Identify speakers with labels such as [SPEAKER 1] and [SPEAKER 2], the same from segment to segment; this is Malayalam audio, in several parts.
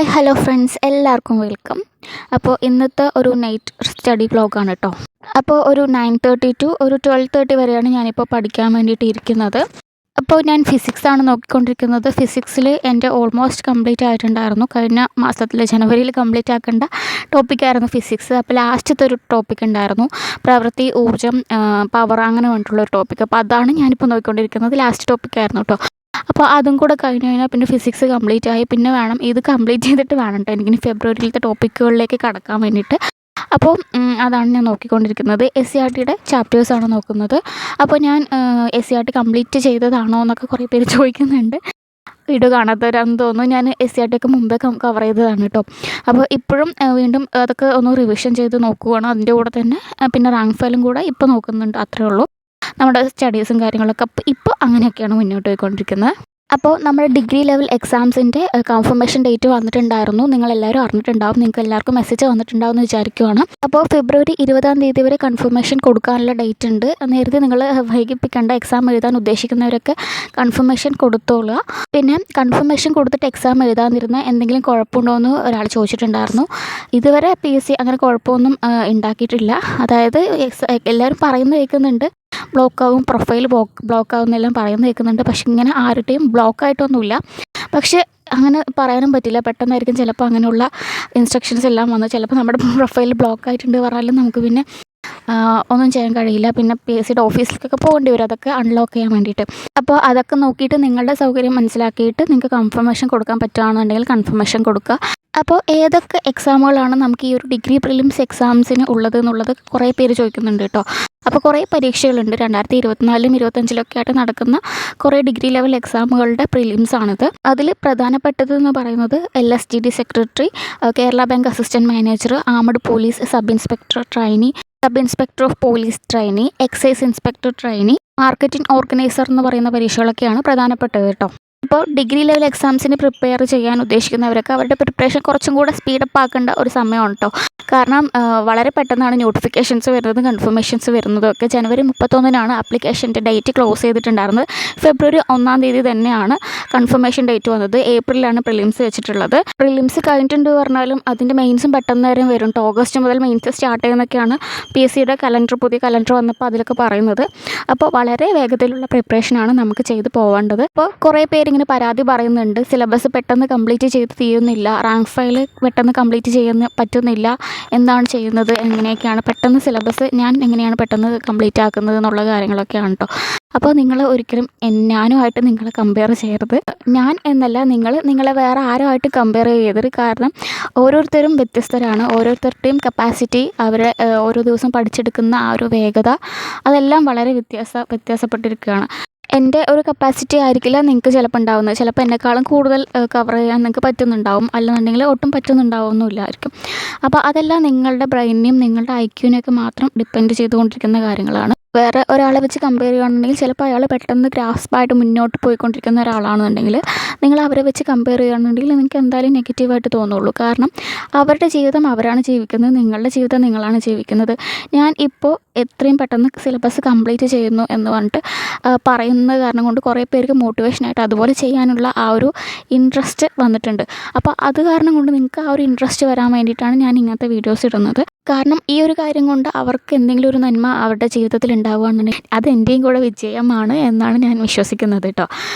[SPEAKER 1] ഹായ് ഹലോ ഫ്രണ്ട്സ്, എല്ലാവർക്കും വെൽക്കം. അപ്പോൾ ഇന്നത്തെ ഒരു നൈറ്റ് സ്റ്റഡി വ്ളോഗാണ് കേട്ടോ. അപ്പോൾ ഒരു 9:30 ടു ഒരു 12:30 വരെയാണ് ഞാനിപ്പോൾ പഠിക്കാൻ വേണ്ടിയിട്ട് ഇരിക്കുന്നത്. അപ്പോൾ ഞാൻ ഫിസിക്സാണ് നോക്കിക്കൊണ്ടിരിക്കുന്നത്. ഫിസിക്സിൽ എൻ്റെ ഓൾമോസ്റ്റ് കംപ്ലീറ്റ് ആയിട്ടുണ്ടായിരുന്നു. കഴിഞ്ഞ മാസത്തിൽ ജനുവരിയിൽ കംപ്ലീറ്റ് ആക്കേണ്ട ടോപ്പിക്കായിരുന്നു ഫിസിക്സ്. അപ്പോൾ ലാസ്റ്റത്തെ ഒരു ടോപ്പിക് ഉണ്ടായിരുന്നു, പ്രവൃത്തി, ഊർജ്ജം, പവർ, അങ്ങനെ പറഞ്ഞിട്ടുള്ളൊരു ടോപ്പിക്. അപ്പോൾ അതാണ് ഞാനിപ്പോൾ നോക്കിക്കൊണ്ടിരിക്കുന്നത്. ലാസ്റ്റ് ടോപ്പിക്കായിരുന്നു കേട്ടോ. അപ്പോൾ അതും കൂടെ കഴിഞ്ഞ് കഴിഞ്ഞാൽ പിന്നെ ഫിസിക്സ് കംപ്ലീറ്റ് ആയി. പിന്നെ വേണം ഇത് കംപ്ലീറ്റ് ചെയ്തിട്ട് വേണം കേട്ടോ എനിക്കിനി ഫെബ്രുവരിയിലത്തെ ടോപ്പിക്കുകളിലേക്ക് കടക്കാൻ വേണ്ടിയിട്ട്. അപ്പോൾ അതാണ് ഞാൻ നോക്കിക്കൊണ്ടിരിക്കുന്നത്. SCERTയുടെ ചാപ്റ്റേഴ്സാണ് നോക്കുന്നത്. അപ്പോൾ ഞാൻ SCERT കംപ്ലീറ്റ് ചെയ്തതാണോ എന്നൊക്കെ കുറേ പേര് ചോദിക്കുന്നുണ്ട്. വീഡിയോ കാണാത്തവരാണെന്ന് തോന്നുന്നു. ഞാൻ SCERT ഒക്കെ മുമ്പേ കവർ ചെയ്തതാണ് കേട്ടോ. അപ്പോൾ ഇപ്പോഴും വീണ്ടും അതൊക്കെ ഒന്ന് റിവിഷൻ ചെയ്ത് നോക്കുകയാണ്. അതിൻ്റെ കൂടെ തന്നെ പിന്നെ റാങ്ക് ഫയലും കൂടെ ഇപ്പോൾ നോക്കുന്നുണ്ട്. അത്രേ ഉള്ളൂ. നമ്മുടെ സ്റ്റഡീസും കാര്യങ്ങളൊക്കെ ഇപ്പോൾ അങ്ങനെയൊക്കെയാണ് മുന്നോട്ട് പോയിക്കൊണ്ടിരിക്കുന്നത്. അപ്പോൾ നമ്മുടെ ഡിഗ്രി ലെവൽ എക്സാംസിൻ്റെ കൺഫർമേഷൻ ഡേറ്റ് വന്നിട്ടുണ്ടായിരുന്നു. നിങ്ങളെല്ലാവരും അറിഞ്ഞിട്ടുണ്ടാവും. നിങ്ങൾക്ക് എല്ലാവർക്കും മെസ്സേജ് വന്നിട്ടുണ്ടാവും എന്ന് വിചാരിക്കുവാണ്. അപ്പോൾ ഫെബ്രുവരി 20 വരെ കൺഫർമേഷൻ കൊടുക്കാനുള്ള ഡേറ്റ് ഉണ്ട്. നേരത്തെ നിങ്ങൾ വൈകിപ്പിക്കേണ്ട. എക്സാം എഴുതാൻ ഉദ്ദേശിക്കുന്നവരൊക്കെ കൺഫർമേഷൻ കൊടുത്തോളുക. പിന്നെ കൺഫർമേഷൻ കൊടുത്തിട്ട് എക്സാം എഴുതാതിരുന്ന എന്തെങ്കിലും കുഴപ്പമുണ്ടോ എന്ന് ഒരാൾ ചോദിച്ചിട്ടുണ്ടായിരുന്നു. ഇതുവരെ PSC അങ്ങനെ കുഴപ്പമൊന്നും ഉണ്ടാക്കിയിട്ടില്ല. അതായത് എല്ലാവരും പറയുന്നത് കേൾക്കുന്നുണ്ട്, ബ്ലോക്കാവും, പ്രൊഫൈൽ ബ്ലോക്കാവും എന്നെല്ലാം പറയുന്നത് കേൾക്കുന്നുണ്ട്. പക്ഷെ ഇങ്ങനെ ആരുടെയും ബ്ലോക്കായിട്ടൊന്നുമില്ല. പക്ഷേ അങ്ങനെ പറയാനും പറ്റില്ല. പെട്ടെന്നായിരിക്കും ചിലപ്പോൾ അങ്ങനെയുള്ള ഇൻസ്ട്രക്ഷൻസ് എല്ലാം വന്ന് ചിലപ്പോൾ നമ്മുടെ പ്രൊഫൈൽ ബ്ലോക്കായിട്ടുണ്ട് പറഞ്ഞാലും നമുക്ക് പിന്നെ ഒന്നും ചെയ്യാൻ കഴിയില്ല. പിന്നെ PSCയുടെ ഓഫീസിലേക്കൊക്കെ പോകേണ്ടി വരും അതൊക്കെ അൺലോക്ക് ചെയ്യാൻ വേണ്ടിയിട്ട്. അപ്പോൾ അതൊക്കെ നോക്കിയിട്ട് നിങ്ങളുടെ സൗകര്യം മനസ്സിലാക്കിയിട്ട് നിങ്ങൾക്ക് കൺഫർമേഷൻ കൊടുക്കാൻ പറ്റുകയാണെന്നുണ്ടെങ്കിൽ കൺഫർമേഷൻ കൊടുക്കുക. അപ്പോൾ ഏതൊക്കെ എക്സാമുകളാണ് നമുക്ക് ഈ ഒരു ഡിഗ്രി പ്രിലിംസ് എക്സാംസിന് ഉള്ളത് എന്നുള്ളത് കുറേ പേര് ചോദിക്കുന്നുണ്ട് കേട്ടോ. അപ്പോൾ കുറേ പരീക്ഷകളുണ്ട്. 2024-ലും 2025-ലൊക്കെ ആയിട്ട് നടക്കുന്ന കുറേ ഡിഗ്രി ലെവൽ എക്സാമുകളുടെ പ്രിലിംസാണിത്. അതിൽ പ്രധാനപ്പെട്ടതെന്ന് പറയുന്നത് LSTD secretary, Kerala bank assistant manager, armed police sub inspector trainee, sub inspector of police trainee, excise inspector trainee, marketing organiser എന്ന് പറയുന്ന പരീക്ഷകളൊക്കെയാണ് പ്രധാനപ്പെട്ടത് കേട്ടോ. ഇപ്പോൾ ഡിഗ്രി ലെവൽ എക്സാംസിന് പ്രിപ്പയർ ചെയ്യാൻ ഉദ്ദേശിക്കുന്നവരൊക്കെ അവരുടെ പ്രിപ്പറേഷൻ കുറച്ചും കൂടെ സ്പീഡപ്പ് ആക്കേണ്ട ഒരു സമയമാണ് കേട്ടോ. കാരണം വളരെ പെട്ടെന്നാണ് നോട്ടിഫിക്കേഷൻസ് വരുന്നതും കൺഫർമേഷൻസ് വരുന്നതും ഒക്കെ. ജനുവരി 31-നാണ് ആപ്ലിക്കേഷൻ്റെ ഡേറ്റ് ക്ലോസ് ചെയ്തിട്ടുണ്ടായിരുന്നത്. ഫെബ്രുവരി 1 തന്നെയാണ് കൺഫർമേഷൻ ഡേറ്റ് വന്നത്. ഏപ്രിലാണ് പ്രിലിംസ് വെച്ചിട്ടുള്ളത്. പ്രിലിംസ് കഴിഞ്ഞിട്ടുണ്ട് പറഞ്ഞാലും അതിൻ്റെ മെയിൻസും പെട്ടെന്ന് നേരം വരും കേട്ടോ. ഓഗസ്റ്റ് മുതൽ മെയിൻസ് സ്റ്റാർട്ട് ചെയ്യുന്നൊക്കെയാണ് PSCയുടെ പുതിയ കലണ്ടർ വന്നപ്പോൾ അതിലൊക്കെ പറയുന്നത്. അപ്പോൾ വളരെ വേഗത്തിലുള്ള പ്രിപ്പറേഷനാണ് നമുക്ക് ചെയ്ത് പോവേണ്ടത്. അപ്പോൾ കുറേ പേരിങ്ങനെ പരാതി പറയുന്നുണ്ട്, സിലബസ് പെട്ടെന്ന് കംപ്ലീറ്റ് ചെയ്ത് തീരുന്നില്ല, റാങ്ക് ഫയൽ പെട്ടെന്ന് കംപ്ലീറ്റ് പറ്റുന്നില്ല, എന്താണ് ചെയ്യുന്നത്, എങ്ങനെയൊക്കെയാണ് പെട്ടെന്ന് സിലബസ് ഞാൻ എങ്ങനെയാണ് പെട്ടെന്ന് കംപ്ലീറ്റ് ആക്കുന്നത് എന്നുള്ള കാര്യങ്ങളൊക്കെയാണ് കേട്ടോ. അപ്പോൾ നിങ്ങൾ ഒരിക്കലും ഞാനുമായിട്ട് നിങ്ങളെ കമ്പയർ ചെയ്യരുത്. ഞാൻ എന്നല്ല, നിങ്ങളെ വേറെ ആരുമായിട്ട് കമ്പയർ ചെയ്യരുത്. കാരണം ഓരോരുത്തരും വ്യത്യസ്തരാണ്. ഓരോരുത്തരുടെയും കപ്പാസിറ്റി, അവരെ ഓരോ ദിവസം പഠിച്ചെടുക്കുന്ന ആ ഒരു വേഗത, അതെല്ലാം വളരെ വ്യത്യാസപ്പെട്ടിരിക്കുകയാണ്. എൻ്റെ ഒരു കപ്പാസിറ്റി ആയിരിക്കില്ല നിങ്ങൾക്ക് ചിലപ്പോൾ ഉണ്ടാവുന്നത്. ചിലപ്പോൾ എന്നെക്കാളും കൂടുതൽ കവർ ചെയ്യാൻ നിങ്ങൾക്ക് പറ്റുന്നുണ്ടാവും, അല്ലെന്നുണ്ടെങ്കിൽ ഒട്ടും പറ്റുന്നുണ്ടാവുന്നില്ലായിരിക്കും. അപ്പോൾ അതെല്ലാം നിങ്ങളുടെ ബ്രെയിനിനെയും നിങ്ങളുടെ IQനെയൊക്കെ മാത്രം ഡിപ്പെൻഡ് ചെയ്തുകൊണ്ടിരിക്കുന്ന കാര്യങ്ങളാണ്. വേറെ ഒരാളെ വെച്ച് കമ്പയർ ചെയ്യുകയാണെന്നുണ്ടെങ്കിൽ ചിലപ്പോൾ അയാൾ പെട്ടെന്ന് ഗ്രാസ്പായിട്ട് മുന്നോട്ട് പോയിക്കൊണ്ടിരിക്കുന്ന ഒരാളാണെന്നുണ്ടെങ്കിൽ നിങ്ങൾ അവരെ വെച്ച് കമ്പയർ ചെയ്യുകയാണെന്നുണ്ടെങ്കിൽ നിങ്ങൾക്ക് എന്തായാലും നെഗറ്റീവായിട്ട് തോന്നുള്ളൂ. കാരണം അവരുടെ ജീവിതം അവരാണ് ജീവിക്കുന്നത്, നിങ്ങളുടെ ജീവിതം നിങ്ങളാണ് ജീവിക്കുന്നത്. ഞാൻ ഇപ്പോൾ എത്രയും പെട്ടെന്ന് സിലബസ് കംപ്ലീറ്റ് ചെയ്യുന്നു എന്ന് പറഞ്ഞിട്ട് പറയുന്നത് കാരണം കൊണ്ട് കുറേ പേർക്ക് മോട്ടിവേഷനായിട്ട് അതുപോലെ ചെയ്യാനുള്ള ആ ഒരു ഇൻട്രസ്റ്റ് വന്നിട്ടുണ്ട്. അപ്പോൾ അത് കാരണം കൊണ്ട് നിങ്ങൾക്ക് ആ ഒരു ഇൻട്രസ്റ്റ് വരാൻ വേണ്ടിയിട്ടാണ് ഞാൻ ഇങ്ങനത്തെ വീഡിയോസ് ഇടുന്നത്. കാരണം ഈ ഒരു കാര്യം കൊണ്ട് അവർക്ക് എന്തെങ്കിലും ഒരു നന്മ അവരുടെ ജീവിതത്തിൽ ഉണ്ടാവുകയാണെന്നുണ്ടെങ്കിൽ അത് എൻ്റെയും കൂടെ വിജയമാണ് എന്നാണ് ഞാൻ വിശ്വസിക്കുന്നത് കേട്ടോ.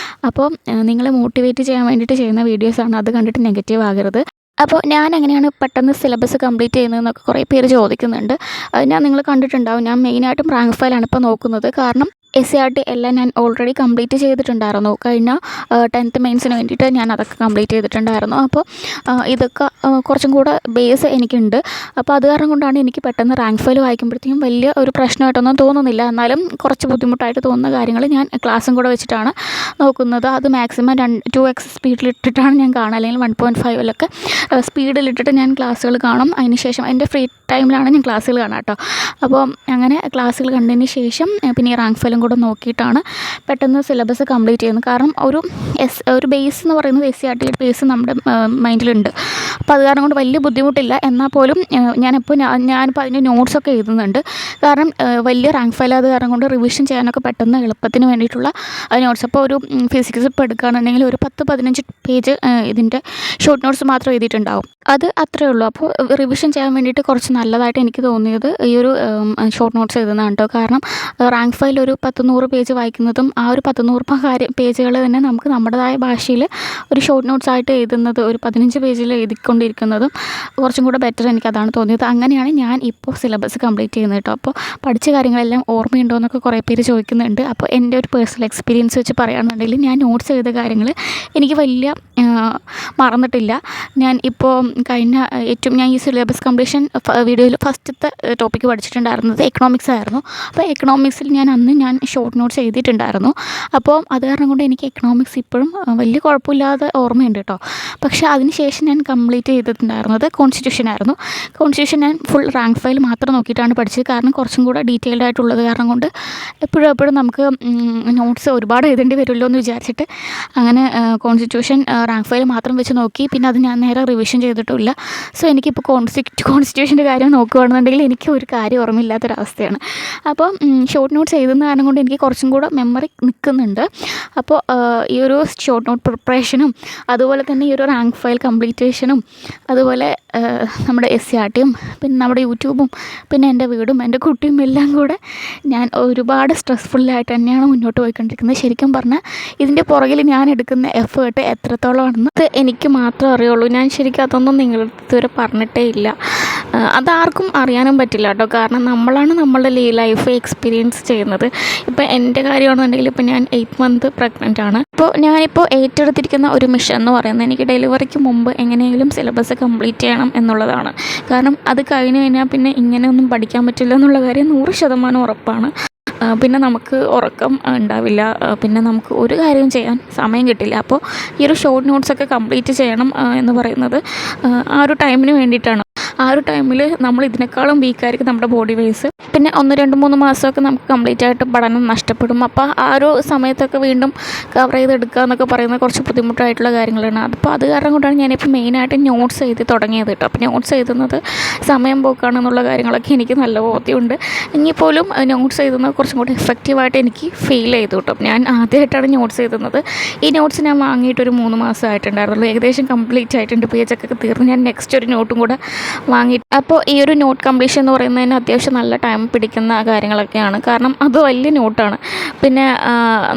[SPEAKER 1] അപ്പോൾ നിങ്ങളെ മോട്ടിവേറ്റ് ചെയ്യാൻ വേണ്ടിയിട്ട് ചെയ്യുന്ന വീഡിയോസാണ്, അത് കണ്ടിട്ട് നെഗറ്റീവ് ആകരുത്. അപ്പോൾ ഞാൻ എങ്ങനെയാണ് പെട്ടെന്ന് സിലബസ് കംപ്ലീറ്റ് ചെയ്യുന്നതെന്നൊക്കെ കുറേ പേര് ചോദിക്കുന്നുണ്ട്. ഞാൻ നിങ്ങൾ കണ്ടിട്ടുണ്ടാവും, ഞാൻ മെയിനായിട്ടും റാങ്ക് ഫയലാണ് ഇപ്പോൾ നോക്കുന്നത്. കാരണം SCERT എല്ലാം ഞാൻ ഓൾറെഡി കംപ്ലീറ്റ് ചെയ്തിട്ടുണ്ടായിരുന്നു. കഴിഞ്ഞ 10th മെയിൻസിന് വേണ്ടിയിട്ട് ഞാൻ അതൊക്കെ കംപ്ലീറ്റ് ചെയ്തിട്ടുണ്ടായിരുന്നു. അപ്പോൾ ഇതൊക്കെ കുറച്ചും കൂടെ ബേസ് എനിക്കുണ്ട്. അപ്പോൾ അത് കാരണം കൊണ്ടാണ് എനിക്ക് പെട്ടെന്ന് റാങ്ക് ഫയൽ വായിക്കുമ്പോഴത്തേക്കും വലിയ ഒരു പ്രശ്നമായിട്ടൊന്നും തോന്നുന്നില്ല. എന്നാലും കുറച്ച് ബുദ്ധിമുട്ടായിട്ട് തോന്നുന്ന കാര്യങ്ങൾ ഞാൻ ക്ലാസ്സും കൂടെ വെച്ചിട്ടാണ് നോക്കുന്നത്. അത് മാക്സിമം 2x സ്പീഡിലിട്ടിട്ടാണ് ഞാൻ കാണുക, അല്ലെങ്കിൽ 1.5-ലൊക്കെ സ്പീഡിലിട്ടിട്ട് ഞാൻ ക്ലാസ്സുകൾ കാണും. അതിനുശേഷം എൻ്റെ ഫ്രീ ടൈമിലാണ് ഞാൻ ക്ലാസ്സുകൾ കാണുക കേട്ടോ. അപ്പോൾ അങ്ങനെ ക്ലാസ്സുകൾ കണ്ടതിന് ശേഷം പിന്നെ ഈ റാങ്ക് ഫയലും കൂടെ നോക്കിയിട്ടാണ് പെട്ടെന്ന് സിലബസ് കംപ്ലീറ്റ് ചെയ്യുന്നത്. കാരണം ഒരു ബേസ് എന്ന് പറയുന്നത് SCERT ബേസ് നമ്മുടെ മൈൻഡിലുണ്ട്. അപ്പോൾ അത് കാരണം കൊണ്ട് വലിയ ബുദ്ധിമുട്ടില്ല. എന്നാൽ പോലും ഞാനിപ്പോൾ അതിൻ്റെ നോട്ട്സൊക്കെ എഴുതുന്നുണ്ട്. കാരണം വലിയ റാങ്ക് ഫയൽ അത് കാരണം കൊണ്ട് റിവിഷൻ ചെയ്യാനൊക്കെ പെട്ടെന്ന് എളുപ്പത്തിന് വേണ്ടിയിട്ടുള്ള നോട്ട്സ്. അപ്പോൾ ഒരു ഫിസിക്സ് ഇപ്പോൾ എടുക്കുകയാണെന്നുണ്ടെങ്കിൽ ഒരു 10-15 പേജ് ഇതിൻ്റെ ഷോർട്ട് നോട്ട്സ് മാത്രം എഴുതിയിട്ടുണ്ടാവും. അത് അത്രയേ ഉള്ളൂ. അപ്പോൾ റിവിഷൻ ചെയ്യാൻ വേണ്ടിയിട്ട് കുറച്ച് നല്ലതായിട്ട് എനിക്ക് തോന്നിയത് ഈ ഒരു ഷോർട്ട് നോട്ട്സ് എഴുതുന്നതാണ് കേട്ടോ. കാരണം റാങ്ക് ഫയൽ ഒരു 10-100 പേജ് വായിക്കുന്നതും ആ ഒരു 10-100 പേജുകൾ തന്നെ നമുക്ക് നമ്മുടേതായ ഭാഷയിൽ ഒരു ഷോർട്ട് നോട്ട്സ് ആയിട്ട് എഴുതുന്നത് ഒരു 15 പേജിൽ എഴുതിക്കൊണ്ടിരിക്കുന്നതും കുറച്ചും കൂടെ ബെറ്റർ എനിക്കതാണ് തോന്നിയത്. അങ്ങനെയാണ് ഞാൻ ഇപ്പോൾ സിലബസ് കംപ്ലീറ്റ് ചെയ്യുന്നത് കേട്ടോ. അപ്പോൾ പഠിച്ച കാര്യങ്ങളെല്ലാം ഓർമ്മയുണ്ടോ എന്നൊക്കെ കുറേ പേര് ചോദിക്കുന്നുണ്ട്. അപ്പോൾ എൻ്റെ ഒരു പേഴ്സണൽ എക്സ്പീരിയൻസ് വെച്ച് പറയുകയാണെന്നുണ്ടെങ്കിൽ ഞാൻ നോട്ട്സ് ചെയ്ത കാര്യങ്ങൾ എനിക്ക് വലിയ മറന്നിട്ടില്ല. ഞാൻ ഇപ്പോൾ ഞാൻ ഈ സിലബസ് കംപ്ലീഷൻ വീഡിയോയിൽ ഫസ്റ്റത്തെ ടോപ്പിക്ക് പഠിച്ചിട്ടുണ്ടായിരുന്നത് എക്കണോമിക്സ് ആയിരുന്നു. അപ്പോൾ എക്കണോമിക്സിൽ ഞാൻ ഷോർട്ട് നോട്ട്സ് എഴുതിയിട്ടുണ്ടായിരുന്നു. അപ്പോൾ അത് കാരണം കൊണ്ട് എനിക്ക് എക്കണോമിക്സ് ഇപ്പോഴും വലിയ കുഴപ്പമില്ലാതെ ഓർമ്മയുണ്ട് കേട്ടോ. പക്ഷേ അതിന് ശേഷം ഞാൻ കംപ്ലീറ്റ് ചെയ്തിട്ടുണ്ടായിരുന്നത് കോൺസ്റ്റിറ്റ്യൂഷൻ ആയിരുന്നു. കോൺസ്റ്റിറ്റ്യൂഷൻ ഞാൻ ഫുൾ റാങ്ക് ഫയൽ മാത്രം നോക്കിയിട്ടാണ് പഠിച്ചത്. കാരണം കുറച്ചും കൂടെ ഡീറ്റെയിൽഡ് ആയിട്ടുള്ളത് കാരണം കൊണ്ട് എപ്പോഴും നമുക്ക് നോട്ട്സ് ഒരുപാട് എഴുതേണ്ടി വരുമല്ലോ എന്ന് വിചാരിച്ചിട്ട് അങ്ങനെ കോൺസ്റ്റിറ്റ്യൂഷൻ റാങ്ക് ഫയൽ മാത്രം വെച്ച് നോക്കി. പിന്നെ അത് ഞാൻ നേരെ റിവിഷൻ ചെയ്തിട്ടുമില്ല. സോ എനിക്കിപ്പോൾ കോൺസ്റ്റിറ്റ്യൂഷൻ്റെ കാര്യം നോക്കുകയാണെന്നുണ്ടെങ്കിൽ എനിക്ക് ഒരു കാര്യം ഓർമ്മയില്ലാത്തൊരവസ്ഥയാണ്. അപ്പോൾ ഷോർട്ട് നോട്ട്സ് എഴുതുന്ന കാരണം കൊണ്ട് എനിക്ക് കുറച്ചും കൂടെ മെമ്മറി നിൽക്കുന്നുണ്ട്. അപ്പോൾ ഈ ഒരു ഷോർട്ട് നോട്ട് പ്രിപ്പറേഷനും അതുപോലെ തന്നെ ഈ ഒരു റാങ്ക് ഫയൽ കംപ്ലീറ്റേഷനും അതുപോലെ നമ്മുടെ SCERTയും പിന്നെ നമ്മുടെ യൂട്യൂബും പിന്നെ എൻ്റെ വീടും എൻ്റെ കുട്ടിയും എല്ലാം കൂടെ ഞാൻ ഒരുപാട് സ്ട്രെസ്ഫുള്ളായിട്ട് തന്നെയാണ് മുന്നോട്ട് പോയിക്കൊണ്ടിരിക്കുന്നത്. ശരിക്കും പറഞ്ഞാൽ ഇതിൻ്റെ പുറകിൽ ഞാൻ എടുക്കുന്ന എഫേർട്ട് എത്രത്തോളമാണെന്ന് എനിക്ക് മാത്രമേ അറിയുള്ളൂ. ഞാൻ ശരിക്കും അതൊന്നും നിങ്ങളുടെ ഇതുവരെ പറഞ്ഞിട്ടേ ഇല്ല. അതാർക്കും അറിയാനും പറ്റില്ല കേട്ടോ. കാരണം നമ്മളാണ് നമ്മളുടെ ലൈഫ് എക്സ്പീരിയൻസ് ചെയ്യുന്നത്. ഇപ്പോൾ എൻ്റെ കാര്യമാണെന്നുണ്ടെങ്കിൽ ഇപ്പോൾ ഞാൻ 8th മന്ത് പ്രഗ്നൻ്റ് ആണ്. അപ്പോൾ ഞാനിപ്പോൾ ഏറ്റെടുത്തിരിക്കുന്ന ഒരു മിഷൻ എന്ന് പറയുന്നത് എനിക്ക് ഡെലിവറിക്ക് മുമ്പ് എങ്ങനെയെങ്കിലും സിലബസ് കംപ്ലീറ്റ് ചെയ്യണം എന്നുള്ളതാണ്. കാരണം അത് കഴിഞ്ഞ് കഴിഞ്ഞാൽ പിന്നെ ഇങ്ങനെയൊന്നും പഠിക്കാൻ പറ്റില്ല എന്നുള്ള കാര്യം 100% ഉറപ്പാണ്. പിന്നെ നമുക്ക് ഉറക്കം ഉണ്ടാവില്ല. പിന്നെ നമുക്ക് ഒരു കാര്യം ചെയ്യാൻ സമയം കിട്ടില്ല. അപ്പോൾ ഈ ഒരു ഷോർട്ട് നോട്ട്സൊക്കെ കംപ്ലീറ്റ് ചെയ്യണം എന്ന് പറയുന്നത് ആ ഒരു ടൈമിന് വേണ്ടിയിട്ടാണ്. ആ ഒരു ടൈമിൽ നമ്മൾ ഇതിനേക്കാളും വീക്കായിരിക്കും നമ്മുടെ ബോഡി വൈസ്. പിന്നെ 1-2-3 മാസമൊക്കെ നമുക്ക് കംപ്ലീറ്റ് ആയിട്ട് പഠനം നഷ്ടപ്പെടും. അപ്പോൾ ആ ഒരു സമയത്തൊക്കെ വീണ്ടും കവർ ചെയ്തെടുക്കുക എന്നൊക്കെ പറയുന്നത് കുറച്ച് ബുദ്ധിമുട്ടായിട്ടുള്ള കാര്യങ്ങളാണ്. അപ്പോൾ അത് കാരണം കൊണ്ടാണ് ഞാനിപ്പോൾ മെയിനായിട്ട് നോട്ട്സ് എഴുതി തുടങ്ങിയത് കേട്ടോ. അപ്പോൾ നോട്ട്സ് എഴുതുന്നത് സമയം പോക്കാണെന്നുള്ള കാര്യങ്ങളൊക്കെ എനിക്ക് നല്ല ബോധ്യമുണ്ട്. എങ്കിൽപ്പോലും നോട്ട്സ് എഴുതുന്നത് കുറച്ചും കൂടി എഫക്റ്റീവായിട്ട് എനിക്ക് ഫീൽ ചെയ്തു കേട്ടോ. ഞാൻ ആദ്യമായിട്ടാണ് നോട്ട്സ് എഴുതുന്നത്. ഈ നോട്ട്സ് ഞാൻ വാങ്ങിയിട്ടൊരു 3 മാസമായിട്ടുണ്ടായിരുന്നുള്ളൂ. ഏകദേശം കംപ്ലീറ്റ് ആയിട്ടുണ്ട്. പേജൊക്കെ തീർന്ന് ഞാൻ നെക്സ്റ്റ് ഒരു നോട്ടും കൂടെ വാങ്ങി. അപ്പോൾ ഈ ഒരു നോട്ട് കംപ്ലീഷൻ എന്ന് പറയുന്നതിന് അത്യാവശ്യം നല്ല ടൈം പിടിക്കുന്ന കാര്യങ്ങളൊക്കെയാണ്. കാരണം അത് വലിയ നോട്ടാണ്. പിന്നെ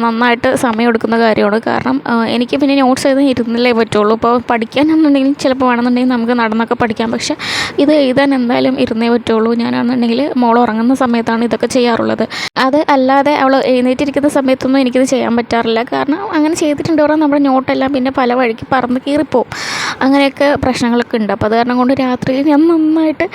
[SPEAKER 1] നന്നായിട്ട് സമയം എടുക്കുന്ന കാര്യമാണ്. കാരണം എനിക്ക് പിന്നെ നോട്ട്സ് എഴുതാൻ ഇരുന്നില്ലേ പറ്റുള്ളൂ. ഇപ്പോൾ പഠിക്കാനാണെന്നുണ്ടെങ്കിൽ ചിലപ്പോൾ വേണമെന്നുണ്ടെങ്കിൽ നമുക്ക് നടന്നൊക്കെ പഠിക്കാം. പക്ഷേ ഇത് എഴുതാൻ എന്തായാലും ഇരുന്നേ പറ്റുള്ളൂ. ഞാനാണെന്നുണ്ടെങ്കിൽ മോൾ ഉറങ്ങുന്ന സമയത്താണ് ഇതൊക്കെ ചെയ്യാറുള്ളത്. അത് അല്ലാതെ അവൾ എഴുന്നേറ്റിരിക്കുന്ന സമയത്തൊന്നും എനിക്കിത് ചെയ്യാൻ പറ്റാറില്ല. കാരണം അങ്ങനെ ചെയ്തിട്ടുണ്ട് പറഞ്ഞാൽ നമ്മുടെ നോട്ടെല്ലാം പിന്നെ പല വഴിക്ക് പറന്ന് കീറിപ്പോവും. അങ്ങനെയൊക്കെ പ്രശ്നങ്ങളൊക്കെ ഉണ്ട്. അപ്പോൾ അത് കാരണം കൊണ്ട് രാത്രിയിൽ ഞാൻ നന്നായിട്ട്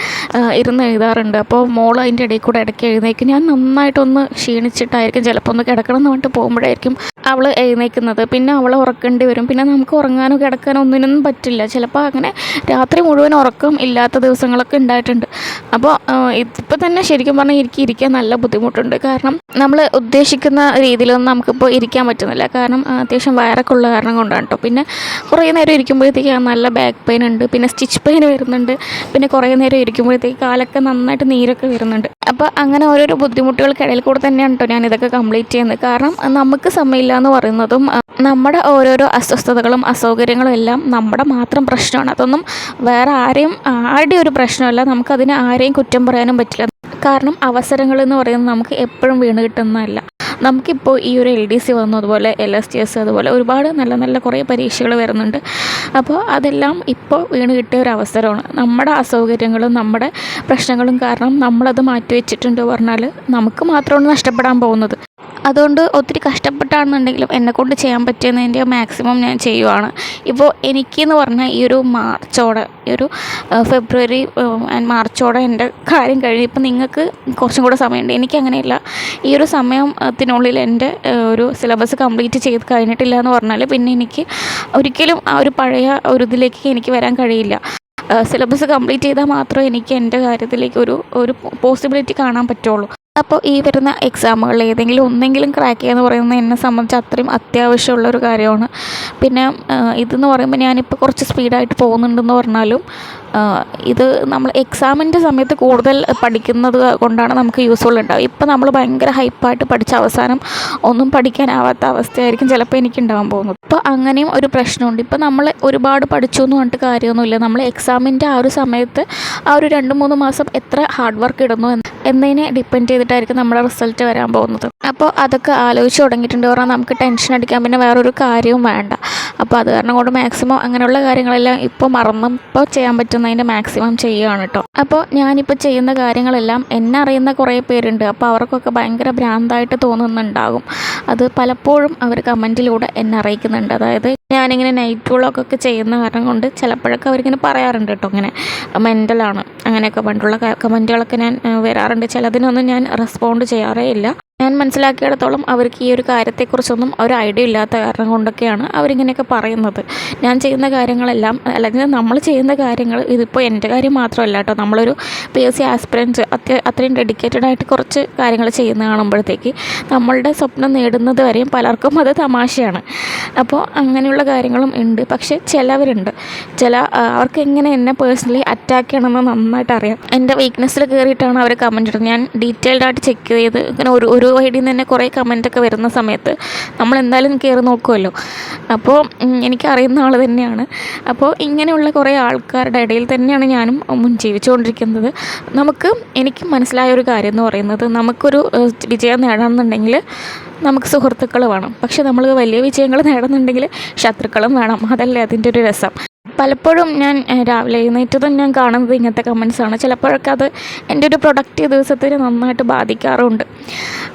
[SPEAKER 1] ഇരുന്ന് എഴുതാറുണ്ട്. അപ്പോൾ മോൾ അതിൻ്റെ ഇടയിൽ കൂടെ ഇടയ്ക്ക് എഴുന്നേൽക്കും. ഞാൻ നന്നായിട്ടൊന്ന് ക്ഷീണിച്ചിട്ടായിരിക്കും ചിലപ്പോൾ ഒന്ന് കിടക്കണം എന്ന് പറഞ്ഞിട്ട് പോകുമ്പോഴായിരിക്കും അവൾ എഴുന്നേൽക്കുന്നത്. പിന്നെ അവളെ ഉറക്കേണ്ടി വരും. പിന്നെ നമുക്ക് ഉറങ്ങാനോ കിടക്കാനോ ഒന്നിനൊന്നും പറ്റില്ല. ചിലപ്പോൾ അങ്ങനെ രാത്രി മുഴുവൻ ഉറക്കം ഇല്ലാത്ത ദിവസങ്ങളൊക്കെ ഉണ്ടായിട്ടുണ്ട്. അപ്പോൾ ഇതിപ്പോൾ തന്നെ ശരിക്കും പറഞ്ഞാൽ എനിക്ക് ഇരിക്കാൻ നല്ല ബുദ്ധിമുട്ടുണ്ട്. കാരണം നമ്മൾ ഉദ്ദേശിക്കുന്ന രീതിയിലൊന്നും നമുക്കിപ്പോൾ ഇരിക്കാൻ പറ്റുന്നില്ല. കാരണം അത്യാവശ്യം വയറൊക്കെ ഉള്ള കാരണം കൊണ്ടാണ് കേട്ടോ. പിന്നെ കുറേ നേരം ഇരിക്കുമ്പോഴത്തേക്ക് നല്ല ബാക്ക് പെയിൻ ഉണ്ട്. പിന്നെ സ്റ്റിച്ച് പെയിൻ വരുന്നുണ്ട്. പിന്നെ കുറേ നേരം ഇരിക്കുമ്പോഴത്തേക്ക് കാലൊക്കെ നന്നായിട്ട് നീരൊക്കെ വരുന്നുണ്ട്. അപ്പോൾ അങ്ങനെ ഓരോരോ ബുദ്ധിമുട്ടുകൾക്കിടയിൽ കൂടെ തന്നെയാണ് കേട്ടോ ഞാനിതൊക്കെ കംപ്ലീറ്റ് ചെയ്യുന്നത്. കാരണം നമുക്ക് സമയമില്ല എന്ന് പറയുന്നതും നമ്മുടെ ഓരോരോ അസ്വസ്ഥതകളും അസൗകര്യങ്ങളും എല്ലാം നമ്മുടെ മാത്രം പ്രശ്നമാണ്. അതൊന്നും വേറെ ആരുടെയും ഒരു പ്രശ്നമല്ല. നമുക്കതിന് ആരെയും കുറ്റം പറയാനും പറ്റില്ല. കാരണം അവസരങ്ങളെന്ന് പറയുന്നത് നമുക്ക് എപ്പോഴും വീണ് കിട്ടുന്നതല്ല. നമുക്കിപ്പോൾ ഈ ഒരു LDC വന്നു, അതുപോലെ LSTS, അതുപോലെ ഒരുപാട് നല്ല നല്ല കുറേ പരീക്ഷകൾ വരുന്നുണ്ട്. അപ്പോൾ അതെല്ലാം ഇപ്പോൾ വീണ് കിട്ടിയ ഒരു അവസരമാണ്. നമ്മുടെ അസൗകര്യങ്ങളും നമ്മുടെ പ്രശ്നങ്ങളും കാരണം നമ്മളത് മാറ്റി വെച്ചിട്ടുണ്ട് പറഞ്ഞാൽ നമുക്ക് മാത്രമാണ് നഷ്ടപ്പെടാൻ പോകുന്നത്. അതുകൊണ്ട് ഒത്തിരി കഷ്ടപ്പെട്ടാണെന്നുണ്ടെങ്കിലും എന്നെക്കൊണ്ട് ചെയ്യാൻ പറ്റുന്നതിൻ്റെ മാക്സിമം ഞാൻ ചെയ്യുവാണ്. ഇപ്പോൾ എനിക്കെന്ന് പറഞ്ഞാൽ ഈ ഒരു ഫെബ്രുവരി ആൻഡ് മാർച്ചോടെ എൻ്റെ കാര്യം കഴിഞ്ഞു. ഇപ്പം നിങ്ങൾക്ക് കുറച്ചും കൂടെ സമയമുണ്ട്. എനിക്കങ്ങനെയല്ല. ഈ ഒരു സമയത്തിനുള്ളിൽ എൻ്റെ ഒരു സിലബസ് കംപ്ലീറ്റ് ചെയ്ത് കഴിഞ്ഞിട്ടില്ല എന്ന് പറഞ്ഞാൽ പിന്നെ എനിക്ക് ഒരിക്കലും ആ ഒരു പഴയ ഒരു ഇതിലേക്ക് എനിക്ക് വരാൻ കഴിയില്ല. സിലബസ് കംപ്ലീറ്റ് ചെയ്താൽ മാത്രമേ എനിക്ക് എൻ്റെ കാര്യത്തിലേക്ക് ഒരു പോസിബിലിറ്റി കാണാൻ പറ്റുള്ളൂ. അപ്പോൾ ഈ വരുന്ന എക്സാമുകളിൽ ഏതെങ്കിലും ഒന്നെങ്കിലും ക്രാക്ക് ചെയ്യുക എന്ന് പറയുന്നത് എന്നെ സംബന്ധിച്ച് അത്രയും അത്യാവശ്യമുള്ളൊരു കാര്യമാണ്. പിന്നെ ഇതെന്ന് പറയുമ്പോൾ ഞാനിപ്പോൾ കുറച്ച് സ്പീഡായിട്ട് പോകുന്നുണ്ടെന്ന് പറഞ്ഞാലും ഇത് നമ്മൾ എക്സാമിൻ്റെ സമയത്ത് കൂടുതൽ പഠിക്കുന്നത് കൊണ്ടാണ് നമുക്ക് യൂസ്ഫുൾ ഉണ്ടാവുക. ഇപ്പോൾ നമ്മൾ ഭയങ്കര ഹൈപ്പായിട്ട് പഠിച്ച അവസാനം ഒന്നും പഠിക്കാനാവാത്ത അവസ്ഥയായിരിക്കും ചിലപ്പോൾ എനിക്കുണ്ടാകാൻ പോകുന്നത്. അപ്പോൾ അങ്ങനെയും ഒരു പ്രശ്നമുണ്ട്. ഇപ്പോൾ നമ്മൾ ഒരുപാട് പഠിച്ചു എന്ന് പറഞ്ഞിട്ട് കാര്യമൊന്നുമില്ല. നമ്മൾ എക്സാമിൻ്റെ ആ ഒരു സമയത്ത് ആ ഒരു 2-3 മാസം എത്ര ഹാർഡ് വർക്ക് ഇടുന്നു എന്നതിനെ ഡിപ്പെൻഡ് ചെയ്തിട്ടായിരിക്കും നമ്മുടെ റിസൾട്ട് വരാൻ പോകുന്നത്. അപ്പോൾ അതൊക്കെ ആലോചിച്ച് തുടങ്ങിയിട്ടുണ്ട് പറഞ്ഞാൽ നമുക്ക് ടെൻഷൻ അടിക്കാൻ പിന്നെ വേറൊരു കാര്യവും വേണ്ട. അപ്പോൾ അത് കാരണം കൊണ്ട് മാക്സിമം അങ്ങനെയുള്ള കാര്യങ്ങളെല്ലാം ഇപ്പോൾ മറന്നപ്പോൾ ചെയ്യാൻ പറ്റുന്നതിൻ്റെ മാക്സിമം ചെയ്യുകയാണ് കേട്ടോ. അപ്പോൾ ഞാനിപ്പോൾ ചെയ്യുന്ന കാര്യങ്ങളെല്ലാം എന്നെ അറിയുന്ന കുറേ പേരുണ്ട്. അപ്പോൾ അവർക്കൊക്കെ ഭയങ്കര ഭ്രാന്തായിട്ട് തോന്നുന്നുണ്ടാകും. അത് പലപ്പോഴും അവർ കമൻറ്റിലൂടെ എന്നെ അറിയിക്കുന്നുണ്ട്. അതായത് ഞാനിങ്ങനെ നൈറ്റ് വ്ളോഗൊക്കെ ചെയ്യുന്ന കാരണം കൊണ്ട് ചിലപ്പോഴൊക്കെ അവരിങ്ങനെ പറയാറുണ്ട് കേട്ടോ, ഇങ്ങനെ മെൻ്റലാണ് അങ്ങനെയൊക്കെ പണ്ടുള്ള കമൻറ്റുകളൊക്കെ ഞാൻ വരാറുണ്ട്. ചിലതിനൊന്നും ഞാൻ റെസ്പോണ്ട് ചെയ്യാറേ ഇല്ല. ഞാൻ മനസ്സിലാക്കിയിടത്തോളം അവർക്ക് ഈ ഒരു കാര്യത്തെക്കുറിച്ചൊന്നും ഒരു ഐഡിയ ഇല്ലാത്ത കാരണം കൊണ്ടൊക്കെയാണ് അവരിങ്ങനെയൊക്കെ പറയുന്നത്. ഞാൻ ചെയ്യുന്ന കാര്യങ്ങളെല്ലാം, അല്ലെങ്കിൽ നമ്മൾ ചെയ്യുന്ന കാര്യങ്ങൾ, ഇതിപ്പോൾ എൻ്റെ കാര്യം മാത്രമല്ല കേട്ടോ, നമ്മളൊരു PSC ആസ്പിറൻറ്റ് അത്രയും ഡെഡിക്കേറ്റഡ് ആയിട്ട് കുറച്ച് കാര്യങ്ങൾ ചെയ്യുന്ന കാണുമ്പോഴത്തേക്ക് നമ്മളുടെ സ്വപ്നം നേടുന്നത് വരെയും പലർക്കും അത് തമാശയാണ്. അപ്പോൾ അങ്ങനെയുള്ള കാര്യങ്ങളും ഉണ്ട്. പക്ഷേ ചിലവരുണ്ട്, അവർക്ക് എങ്ങനെ എന്നെ പേഴ്സണലി അറ്റാക്ക് ചെയ്യണമെന്ന് നന്നായിട്ട് അറിയാം. എൻ്റെ വീക്ക്നെസ്സിൽ കയറിയിട്ടാണ് അവർ കമൻറ്റ് ഇടുന്നത്. ഞാൻ ഡീറ്റെയിൽഡായിട്ട് ചെക്ക് ചെയ്ത് ഇങ്ങനെ ഒരു ഐഡിയിൽ നിന്ന് തന്നെ കുറേ കമൻറ്റൊക്കെ വരുന്ന സമയത്ത് നമ്മളെന്തായാലും കയറി നോക്കുമല്ലോ. അപ്പോൾ എനിക്കറിയുന്ന ആൾ തന്നെയാണ്. അപ്പോൾ ഇങ്ങനെയുള്ള കുറേ ആൾക്കാരുടെ ഇടയിൽ തന്നെയാണ് ഞാനും ജീവിച്ചുകൊണ്ടിരിക്കുന്നത്. എനിക്ക് മനസ്സിലായ ഒരു കാര്യം എന്ന് പറയുന്നത്, നമുക്കൊരു വിജയം നേടണമെന്നുണ്ടെങ്കിൽ നമുക്ക് സുഹൃത്തുക്കൾ വേണം. പക്ഷെ നമ്മൾ വലിയ വിജയങ്ങൾ നേടുന്നുണ്ടെങ്കിൽ ശത്രുക്കളും വേണം. അതല്ലേ അതിൻ്റെ ഒരു രസം. പലപ്പോഴും ഞാൻ രാവിലെ എഴുന്നേറ്റതും ഞാൻ കാണുന്നത് ഇങ്ങനത്തെ കമൻസാണ്. ചിലപ്പോഴൊക്കെ അത് എൻ്റെ ഒരു പ്രൊഡക്റ്റീവ് ദിവസത്തിന് നന്നായിട്ട് ബാധിക്കാറുണ്ട്.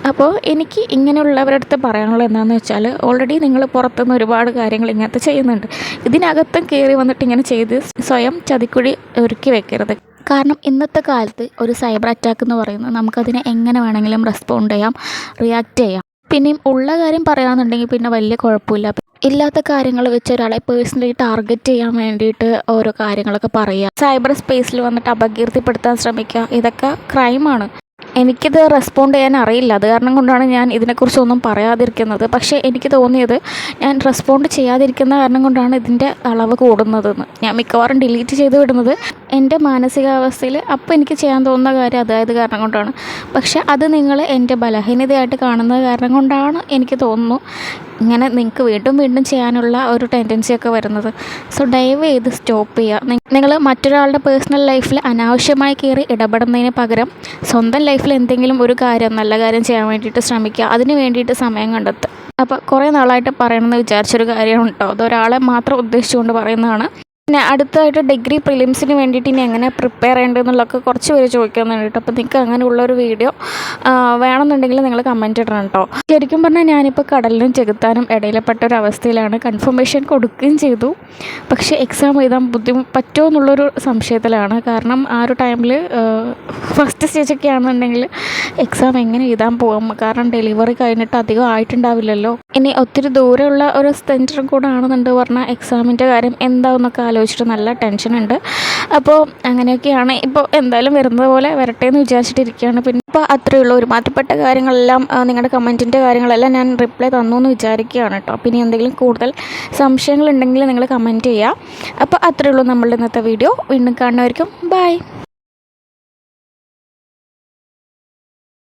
[SPEAKER 1] അപ്പോൾ എനിക്ക് ഇങ്ങനെയുള്ളവരുടെ അടുത്ത് പറയാനുള്ളത് എന്താണെന്ന് വെച്ചാൽ, ഓൾറെഡി നിങ്ങൾ പുറത്തുനിന്ന് ഒരുപാട് കാര്യങ്ങൾ ഇങ്ങനത്തെ ചെയ്യുന്നുണ്ട്. ഇതിനകത്തും കയറി വന്നിട്ട് ഇങ്ങനെ ചെയ്ത് സ്വയം ചതിക്കുഴി ഒരുക്കി വെക്കരുത്. കാരണം ഇന്നത്തെ കാലത്ത് ഒരു സൈബർ അറ്റാക്ക് എന്ന് പറയുന്നത് നമുക്കതിനെ എങ്ങനെ വേണമെങ്കിലും റെസ്പോണ്ട് ചെയ്യാം, റിയാക്റ്റ് ചെയ്യാം. പിന്നെയും ഉള്ള കാര്യം പറയുകയാണെന്നുണ്ടെങ്കിൽ പിന്നെ വലിയ കുഴപ്പമില്ല. ഇല്ലാത്ത കാര്യങ്ങൾ വെച്ച് ഒരാളെ പേഴ്സണലി ടാർഗറ്റ് ചെയ്യാൻ വേണ്ടിയിട്ട് ഓരോ കാര്യങ്ങളൊക്കെ പറയുക, സൈബർ സ്പേസിൽ വന്നിട്ട് അപകീർത്തിപ്പെടുത്താൻ ശ്രമിക്കുക, ഇതൊക്കെ ക്രൈമാണ്. എനിക്കിത് റെസ്പോണ്ട് ചെയ്യാൻ അറിയില്ല. അത് കാരണം കൊണ്ടാണ് ഞാൻ ഇതിനെക്കുറിച്ചൊന്നും പറയാതിരിക്കുന്നത്. പക്ഷേ എനിക്ക് തോന്നിയത്, ഞാൻ റെസ്പോണ്ട് ചെയ്യാതിരിക്കുന്ന കാരണം കൊണ്ടാണ് ഇതിൻ്റെ അളവ് കൂടുന്നതെന്ന്. ഞാൻ മിക്കവാറും ഡിലീറ്റ് ചെയ്ത് വിടുന്നത് എൻ്റെ മാനസികാവസ്ഥയിൽ അപ്പോൾ എനിക്ക് ചെയ്യാൻ തോന്നുന്ന കാര്യം അതായത് കാരണം കൊണ്ടാണ്. പക്ഷേ അത് നിങ്ങൾ എൻ്റെ ബലഹീനതയായിട്ട് കാണുന്നത് കാരണം കൊണ്ടാണ് എനിക്ക് തോന്നുന്നു ഇങ്ങനെ നിങ്ങൾക്ക് വീണ്ടും വീണ്ടും ചെയ്യാനുള്ള ഒരു ടെൻഡൻസിയൊക്കെ വരുന്നത്. സോ ദയവ് ചെയ്ത് സ്റ്റോപ്പ് ചെയ്യുക. നിങ്ങൾ മറ്റൊരാളുടെ പേഴ്സണൽ ലൈഫിൽ അനാവശ്യമായി കയറി ഇടപെടുന്നതിന് പകരം സ്വന്തം ലൈഫിൽ എന്തെങ്കിലും ഒരു കാര്യം, നല്ല കാര്യം ചെയ്യാൻ വേണ്ടിയിട്ട് ശ്രമിക്കുക. അതിന് വേണ്ടിയിട്ട് സമയം കണ്ടെത്തുക. അപ്പോൾ കുറേ നാളായിട്ട് പറയണമെന്ന് വിചാരിച്ചൊരു കാര്യമാണ് കേട്ടോ. അതൊരാളെ മാത്രം ഉദ്ദേശിച്ചുകൊണ്ട് പറയുന്നതാണ്. പിന്നെ അടുത്തായിട്ട് ഡിഗ്രി പ്രിലിംസിന് വേണ്ടിയിട്ട് ഇനി എങ്ങനെ പ്രിപ്പയർ ചെയ്യേണ്ടതെന്നുള്ളതൊക്കെ കുറച്ച് പേര് ചോദിക്കുന്നുണ്ട് കേട്ടോ. അപ്പോൾ നിങ്ങൾക്ക് അങ്ങനെയുള്ളൊരു വീഡിയോ വേണമെന്നുണ്ടെങ്കിൽ നിങ്ങൾ കമൻറ്റ് ഇടണം കേട്ടോ. ശരിക്കും പറഞ്ഞാൽ ഞാനിപ്പോൾ കടലിനും ചെകുത്താനും ഇടയിൽപ്പെട്ട ഒരു അവസ്ഥയിലാണ്. കൺഫർമേഷൻ കൊടുക്കുകയും ചെയ്തു, പക്ഷേ എക്സാം എഴുതാൻ പറ്റുമോ എന്നുള്ളൊരു സംശയത്തിലാണ്. കാരണം ആ ഒരു ടൈമിൽ ഫസ്റ്റ് സ്റ്റേജൊക്കെ ആണെന്നുണ്ടെങ്കിൽ എക്സാം എങ്ങനെ എഴുതാൻ പോകും? കാരണം ഡെലിവറി കഴിഞ്ഞിട്ട് അധികം ആയിട്ടുണ്ടാവില്ലല്ലോ. ഇനി ഒത്തിരി ദൂരമുള്ള ഒരു സെൻറ്ററും കൂടെ ആണെന്നുണ്ട് പറഞ്ഞാൽ എക്സാമിൻ്റെ കാര്യം എന്താണെന്നൊക്കെ ആലോചിച്ചിട്ട് നല്ല ടെൻഷനുണ്ട്. അപ്പോൾ അങ്ങനെയൊക്കെയാണ്. ഇപ്പോൾ എന്തായാലും വരുന്നത് പോലെ വരട്ടെ എന്ന് വിചാരിച്ചിട്ടിരിക്കുകയാണ്. പിന്നെ ഇപ്പോൾ അത്രയേ ഉള്ളൂ. ഒരുമാതിരിപ്പെട്ട കാര്യങ്ങളെല്ലാം, നിങ്ങളുടെ കമൻറ്റിൻ്റെ കാര്യങ്ങളെല്ലാം ഞാൻ റിപ്ലൈ തന്നു എന്ന് വിചാരിക്കുകയാണ് കേട്ടോ. പിന്നെ എന്തെങ്കിലും കൂടുതൽ സംശയങ്ങളുണ്ടെങ്കിൽ നിങ്ങൾ കമൻറ്റ് ചെയ്യുക. അപ്പോൾ അത്രയേ ഉള്ളൂ നമ്മളുടെ ഇന്നത്തെ വീഡിയോ. വീണ്ടും കാണുന്നവർക്കും ബൈ.